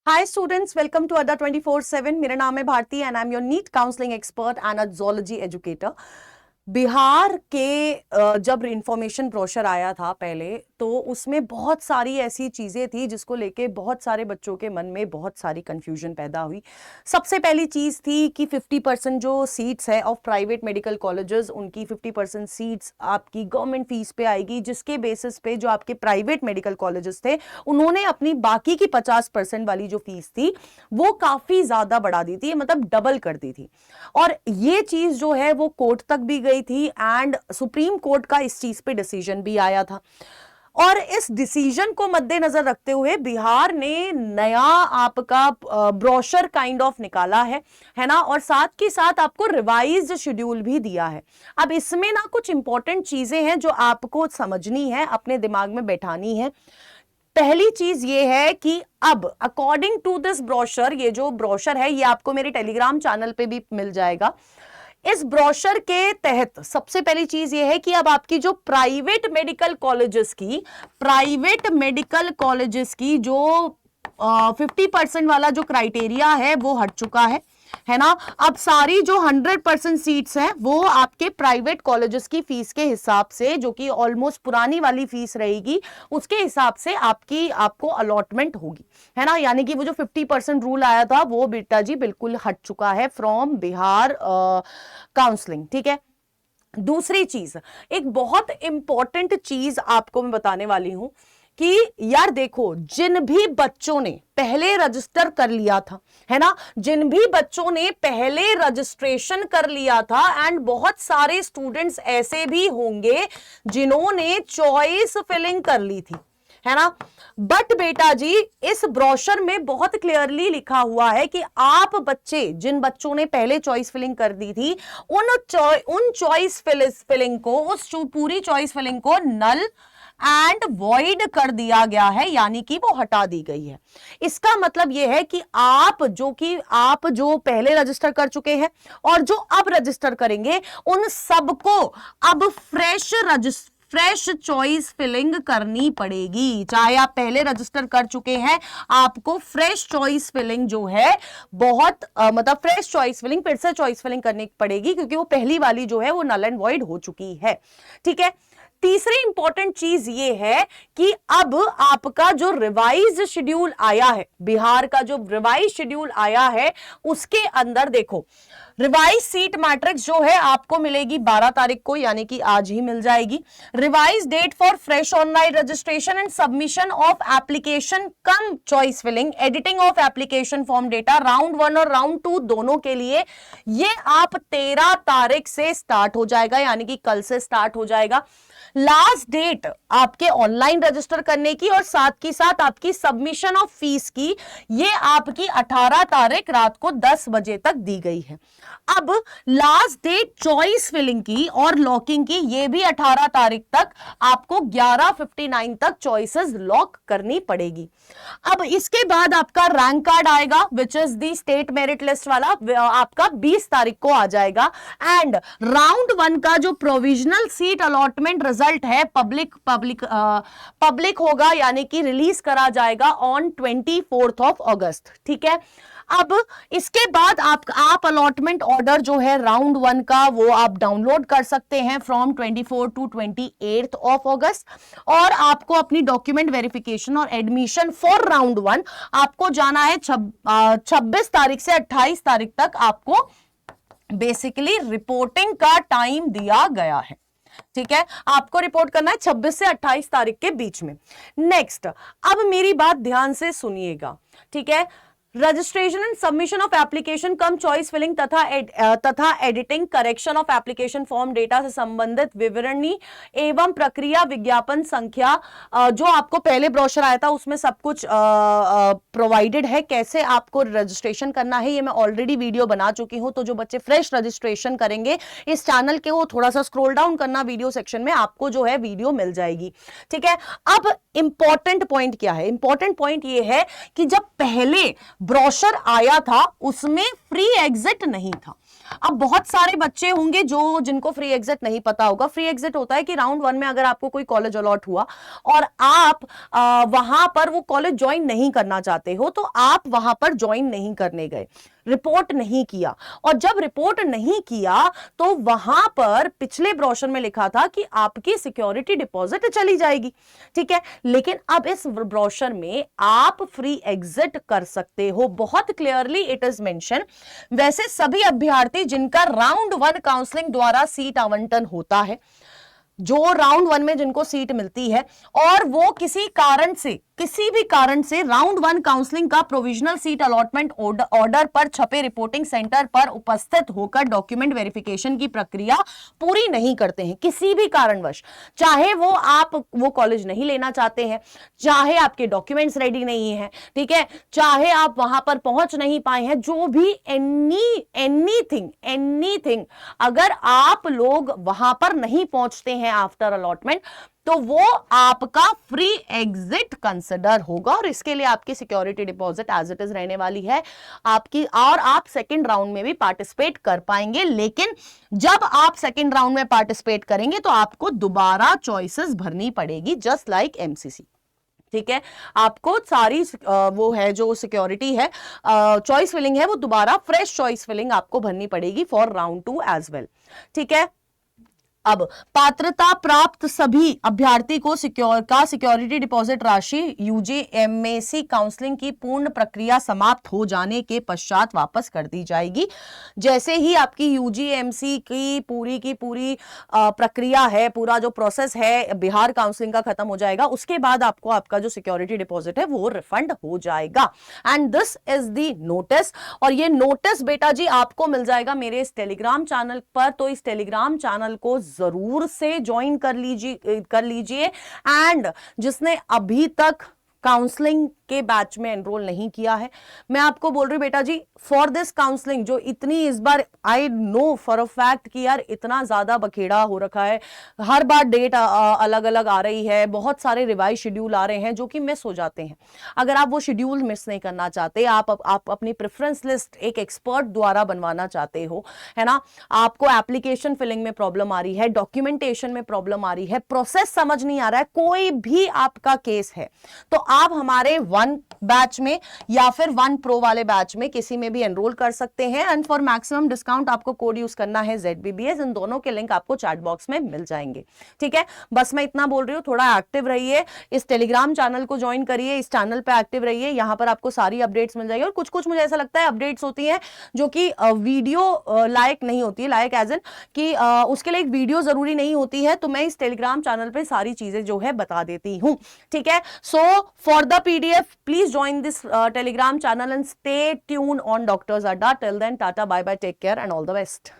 Hi students, welcome to Adda 24/7. मेरा नाम है Bharti and I am your NEET counselling expert and a zoology educator. Bihar के जब information brochure आया था पहले, तो उसमें बहुत सारी ऐसी चीजें थी जिसको लेके बहुत सारे बच्चों के मन में बहुत सारी कंफ्यूजन पैदा हुई। सबसे पहली चीज थी कि 50% जो सीट्स है ऑफ प्राइवेट मेडिकल कॉलेजेस, उनकी 50% सीट्स आपकी गवर्नमेंट फीस पे आएगी, जिसके बेसिस पे जो आपके प्राइवेट मेडिकल कॉलेजेस थे उन्होंने अपनी बाकी की 50% वाली जो फीस थी वो काफी ज्यादा बढ़ा दी थी, मतलब डबल कर दी थी। और ये चीज जो है वो कोर्ट तक भी गई थी एंड सुप्रीम कोर्ट का इस चीज पे डिसीजन भी आया था। और इस डिसीजन को मद्देनजर रखते हुए बिहार ने नया आपका ब्रोशर काइंड ऑफ निकाला है ना, और साथ के साथ आपको रिवाइज्ड शेड्यूल भी दिया है। अब इसमें ना कुछ इंपॉर्टेंट चीजें हैं जो आपको समझनी है, अपने दिमाग में बैठानी है। पहली चीज ये है कि अब अकॉर्डिंग टू दिस ब्रोशर, ये जो ब्रोशर है ये आपको मेरे टेलीग्राम चैनल पे भी मिल जाएगा। इस ब्रोशर के तहत सबसे पहली चीज ये है कि अब आपकी जो प्राइवेट मेडिकल कॉलेजेस की जो 50% वाला जो क्राइटेरिया है वो हट चुका है ना। अब सारी जो 100% सीट्स हैं वो आपके प्राइवेट कॉलेजेस की फीस के हिसाब से, जो कि ऑलमोस्ट पुरानी वाली फीस रहेगी, उसके हिसाब से आपको अलॉटमेंट होगी, है ना। यानी कि वो जो 50% रूल आया था वो बेटा जी बिल्कुल हट चुका है फ्रॉम बिहार काउंसलिंग, ठीक है। दूसरी चीज, एक बहुत इंपॉर्टेंट चीज आपको मैं बताने वाली हूं कि यार देखो, जिन भी बच्चों ने पहले रजिस्टर कर लिया था, है ना, जिन भी बच्चों ने पहले रजिस्ट्रेशन कर लिया था, एंड बहुत सारे स्टूडेंट्स ऐसे भी होंगे जिन्होंने चॉइस फिलिंग कर ली थी, है ना। बट बेटा जी इस ब्रोशर में बहुत क्लियरली लिखा हुआ है कि आप बच्चे, जिन बच्चों ने पहले चॉइस फिलिंग कर दी थी, उन चॉइस फिलिंग को, उस पूरी चॉइस फिलिंग को नल एंड वॉइड कर दिया गया है, यानी कि वो हटा दी गई है। इसका मतलब यह है कि आप जो पहले रजिस्टर कर चुके हैं और जो अब रजिस्टर करेंगे, उन सबको अब फ्रेश चॉइस फिलिंग करनी पड़ेगी। चाहे आप पहले रजिस्टर कर चुके हैं, आपको फ्रेश चॉइस फिलिंग जो है मतलब फ्रेश चॉइस फिलिंग, फिर से चॉइस फिलिंग करनी पड़ेगी, क्योंकि वो पहली वाली जो है वो नल एंड वॉइड हो चुकी है, ठीक है। तीसरी इंपॉर्टेंट चीज ये है कि अब आपका जो रिवाइज शेड्यूल आया है, बिहार का जो रिवाइज शेड्यूल आया है, उसके अंदर देखो, रिवाइज सीट मैट्रिक्स जो है आपको मिलेगी 12 तारीख को, यानी कि आज ही मिल जाएगी। Revise date for fresh online registration and submission of application cum choice filling, editing of application form data, round 1 और राउंड 2 दोनों के लिए ये आप 13 तारीख से स्टार्ट हो जाएगा, यानी कि कल से स्टार्ट हो जाएगा। लास्ट डेट आपके ऑनलाइन रजिस्टर करने की और साथ की साथ आपकी सबमिशन ऑफ फीस की, ये आपकी 18 तारीख रात को 10 बजे तक दी गई है। अब लास्ट डेट चॉइस फिलिंग की और लॉकिंग की, ये भी 18 तारीख तक आपको 11:59 तक चॉइसेस लॉक करनी पड़ेगी। अब इसके बाद आपका रैंक कार्ड आएगा, which is the state merit list वाला, आपका 20 तारीख को आ जाएगा। एंड राउंड 1 का जो प्रोविजनल सीट अलॉटमेंट रिजल्ट है पब्लिक होगा, यानी कि रिलीज करा जाएगा ऑन 24 अगस्त, ठीक है। अब इसके बाद आप अलॉटमेंट ऑर्डर जो है राउंड 1 का वो आप डाउनलोड कर सकते हैं फ्रॉम 24 to 28 अगस्त, और आपको अपनी डॉक्यूमेंट वेरिफिकेशन और एडमिशन फॉर राउंड 1 आपको जाना है 26 तारीख से 28 तारीख तक। आपको बेसिकली रिपोर्टिंग का टाइम दिया गया है, ठीक है। आपको रिपोर्ट करना है 26 से 28 तारीख के बीच में। नेक्स्ट, अब मेरी बात ध्यान से सुनिएगा, ठीक है। Registration and submission of application cum choice filling तथा editing correction of application form data से संबंधित विवरणी एवं प्रक्रिया विज्ञापन संख्या, जो आपको पहले ब्रोशर आया था उसमें सब कुछ प्रोवाइडेड है। कैसे आपको रजिस्ट्रेशन करना है ये मैं ऑलरेडी वीडियो बना चुकी हूं, तो जो बच्चे फ्रेश रजिस्ट्रेशन करेंगे इस चैनल के, वो थोड़ा सा स्क्रॉल डाउन करना, वीडियो सेक्शन में आपको जो है वीडियो मिल जाएगी, ठीक है। अब इंपॉर्टेंट पॉइंट क्या है? इंपॉर्टेंट पॉइंट ये है कि जब पहले ब्रोशर आया था उसमें फ्री एग्जिट नहीं था। अब बहुत सारे बच्चे होंगे जो जिनको फ्री एग्जिट नहीं पता होगा। फ्री एग्जिट होता है कि राउंड 1 में अगर आपको कोई कॉलेज अलॉट हुआ और आप वहां पर वो कॉलेज ज्वाइन नहीं करना चाहते हो, तो आप वहां पर ज्वाइन नहीं करने गए, रिपोर्ट नहीं किया, और जब रिपोर्ट नहीं किया तो वहां पर पिछले ब्रोशर में लिखा था कि आपकी सिक्योरिटी डिपॉजिट चली जाएगी, ठीक है। लेकिन अब इस ब्रोशर में आप फ्री एग्जिट कर सकते हो, बहुत क्लियरली इट इज मेंशन। वैसे सभी अभ्यर्थी जिनका राउंड 1 काउंसलिंग द्वारा सीट आवंटन होता है, जो राउंड 1 में जिनको सीट मिलती है और वो किसी भी कारण से राउंड 1 काउंसलिंग का प्रोविजनल सीट अलॉटमेंट ऑर्डर पर छपे रिपोर्टिंग सेंटर पर उपस्थित होकर डॉक्यूमेंट वेरिफिकेशन की प्रक्रिया पूरी नहीं करते हैं, किसी भी कारणवश, चाहे वो आप वो कॉलेज नहीं लेना चाहते हैं, चाहे आपके डॉक्यूमेंट्स रेडी नहीं है, ठीक है, चाहे आप वहां पर पहुंच नहीं पाए हैं, जो भी एनीथिंग, अगर आप लोग वहां पर नहीं पहुंचते हैं आफ्टर अलॉटमेंट, तो वो आपका फ्री एग्जिट कंसिडर होगा और इसके लिए आपकी security deposit as it is रहने वाली है आपकी, और आप सेकंड राउंड में भी पार्टिसिपेट कर पाएंगे। लेकिन जब आप सेकंड राउंड में पार्टिसिपेट करेंगे तो आपको दोबारा चॉइसेस भरनी पड़ेगी, जस्ट लाइक एमसीसी, ठीक है। आपको सारी वो है जो सिक्योरिटी है, चॉइस फिलिंग है, वो दोबारा फ्रेश चॉइस फिलिंग आपको भरनी पड़ेगी फॉर राउंड 2 एज वेल, ठीक है। अब पात्रता प्राप्त सभी अभ्यर्थी को सिक्योरिटी डिपॉजिट राशि यूजीएमएसी काउंसलिंग की पूर्ण प्रक्रिया समाप्त हो जाने के पश्चात वापस कर दी जाएगी। जैसे ही आपकी यूजीएमसी की पूरी प्रक्रिया है, पूरा जो प्रोसेस है बिहार काउंसलिंग का खत्म हो जाएगा, उसके बाद आपको आपका जो सिक्योरिटी डिपॉजिट है वो रिफंड हो जाएगा। And this is the notice, और ये नोटिस बेटा जी आपको मिल जाएगा मेरे इस टेलीग्राम चैनल पर, तो इस टेलीग्राम चैनल को जरूर से ज्वाइन कर लीजिए। एंड जिसने अभी तक काउंसलिंग के बैच में एनरोल नहीं किया है, मैं आपको बोल रही हूं बेटा जी, फॉर दिस काउंसलिंग जो इतनी इस बार I know for a fact कि यार इतना ज्यादा बखेड़ा हो रखा है, हर बार डेट अलग अलग आ रही है, बहुत सारे रिवाइज शेड्यूल आ रहे हैं जो कि मिस हो जाते हैं। अगर आप वो शेड्यूल मिस नहीं करना चाहते, आप अपनी प्रेफरेंस लिस्ट एक एक्सपर्ट द्वारा बनवाना चाहते हो, है ना, आपको एप्लीकेशन फिलिंग में प्रॉब्लम आ रही है, डॉक्यूमेंटेशन में प्रॉब्लम आ रही है, प्रोसेस समझ नहीं आ रहा है, कोई भी आपका केस है, तो आप हमारे 1 बैच में या फिर 1 प्रो वाले बैच में किसी में भी एनरोल कर सकते हैं। एंड फॉर मैक्सिमम डिस्काउंट आपको कोड यूज करना है ZBBS, इन दोनों के लिंक आपको चैट बॉक्स में मिल जाएंगे, ठीक है। बस मैं इतना बोल रही हूँ, थोड़ा एक्टिव रहिए, इस टेलीग्राम चैनल को ज्वाइन करिए, इस चैनल पे एक्टिव रहिए, यहां पर आपको सारी अपडेट्स मिल जाएगी। और कुछ मुझे ऐसा लगता है अपडेट्स होती हैं जो कि वीडियो लायक नहीं होती है, लायक एज इन कि उसके लिए एक वीडियो जरूरी नहीं होती है, तो मैं इस टेलीग्राम चैनल पे सारी चीजें जो है बता देती हूं, ठीक है। सो for the PDF, please join this Telegram channel and stay tuned on Doctors Adda. Till then, tata, bye bye, take care and all the best.